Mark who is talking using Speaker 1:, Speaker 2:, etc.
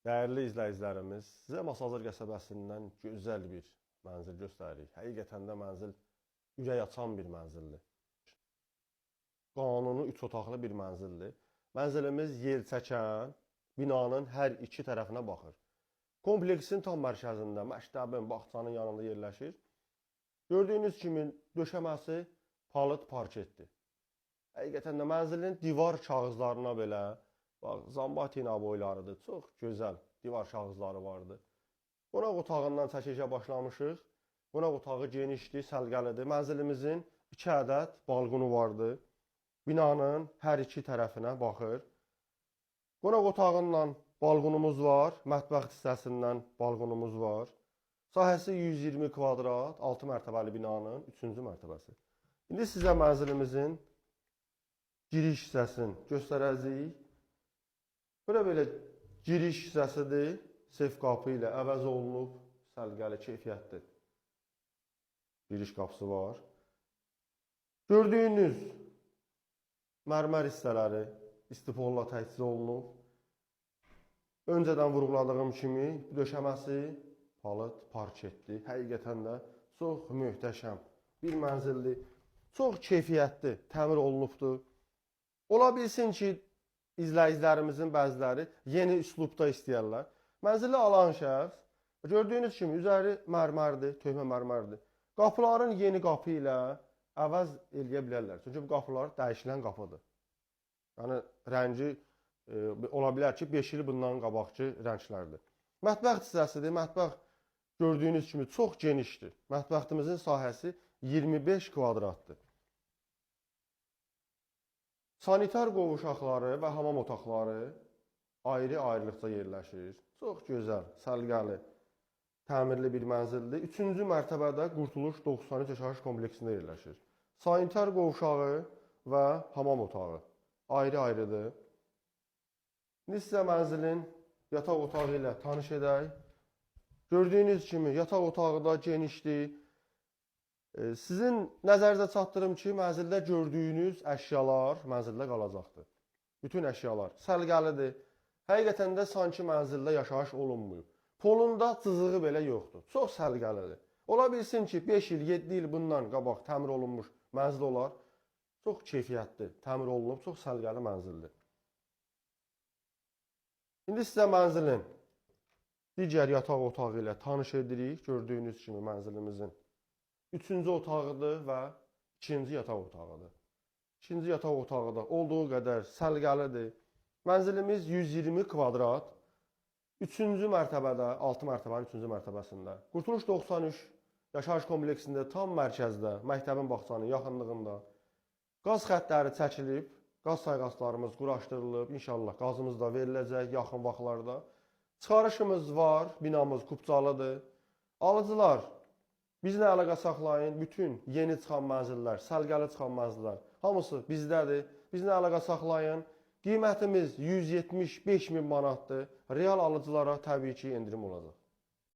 Speaker 1: Dəyərli izləyicilərimiz, sizə Masazır qəsəbəsindən gözəl bir mənzil göstəririk. Həqiqətən də mənzil ürək açan bir mənzildir. Qanuni 3 otaqlı bir mənzildir. Mənzilimiz yer çəkən binanın hər iki tərəfinə baxır. Kompleksin tam mərkəzində, məktəbin, bağçanın yanında yerləşir. Gördüyünüz kimi döşəməsi palıd parketdir. Həqiqətən də mənzilin divar kağızlarına belə bax, Zambatina boylarıdır. Çox gözəl divar kağızları vardı. Qonaq otağından çəkilişə başlamışıq. Qonaq otağı genişdir, səliqəlidir. Mənzilimizin 2 ədəd balqonu vardı. Binanın hər iki tərəfinə baxır. Qonaq otağından balqonumuz var. Mətbəx hissəsindən balqonumuz var. Sahəsi 120 kvadrat, 6 mərtəbəli binanın 3-cü mərtəbəsi. İndi sizə mənzilimizin giriş hissəsini göstərəcəyik. Belə giriş hissəsidir. Sef qapı ilə əvəz olunub, səliqəli, keyfiyyətli giriş qapısı var. Gördüyünüz mərmər hissələri istipolla təchiz olunub. Öncədən vurğuladığım kimi döşəməsi palıd parketli. Həqiqətən də çox möhtəşəm bir mənzildir. Çox keyfiyyətli təmir olunubdur. Ola bilsin ki, izləyicilərimizin bəziləri yeni üslubda istəyərlər. Mənzili alan şəxs, gördüyünüz kimi üzəri mərmərdir, töhmə mərmərdir. Qapıların yeni qapı ilə əvəz eləyə bilərlər. Çünki bu qapılar dəyişilən qapıdır. Yəni, rəngi ola bilər ki, 5 il bundan qabaqçı rənglərdir. Mətbəx hissəsidir. Mətbəx gördüyünüz kimi çox genişdir. Mətbəximizin sahəsi 25 kvadratdır. Sanitar qovuşaqları və hamam otaqları ayrı-ayrılıqda yerləşir. Çox gözəl, səliqəli, təmirli bir mənzildir. 3-cü mərtəbədə Qurtuluş 93 yaşayış kompleksində yerləşir. Sanitar qovuşağı və hamam otağı ayrı-ayrıdır. İndi sizə mənzilin yataq otağı ilə tanış edək. Gördüyünüz kimi yataq otağı da genişdir. Sizin nəzərinizə çatdırım ki, mənzildə gördüyünüz əşyalar mənzildə qalacaqdır. Bütün əşyalar səliqəlidir. Həqiqətən də sanki mənzildə yaşayış olunmuyub. Polunda cızığı belə yoxdur. Çox səliqəlidir. Ola bilsin ki, 5 il, 7 il bundan qabaq təmir olunmuş mənzil olar. Çox keyfiyyətli, təmir olunub, çox səliqəli mənzildir. İndi sizə mənzilin digər yataq otağı ilə tanış edirik. Gördüyünüz kimi mənzilimizin 3-cü otağıdır və 2-ci yataq otağıdır. 2-ci yataq otağı da olduğu qədər səliqəlidir. Mənzilimiz 120 kvadrat, 3-cü mərtəbədə, 6 mərtəbənin 3-cü mərtəbəsində. Qurtuluş 93 yaşayış kompleksində tam mərkəzdə, məktəbin bağçanın yaxınlığında qaz xəttləri çəkilib, qaz sayğaclarımız quraşdırılıb, inşallah qazımız da veriləcək yaxın vaxtlarda. Çıxarışımız var, binamız kupçalıdır. Alıcılar, bizlə əlaqə saxlayın, bütün yeni çıxan mənzillər, səliqəli çıxan mənzillər, hamısı bizdədir. Bizlə əlaqə saxlayın. Qiymətimiz 175 min manatdır. Real alıcılara təbii ki, endirim olacaq.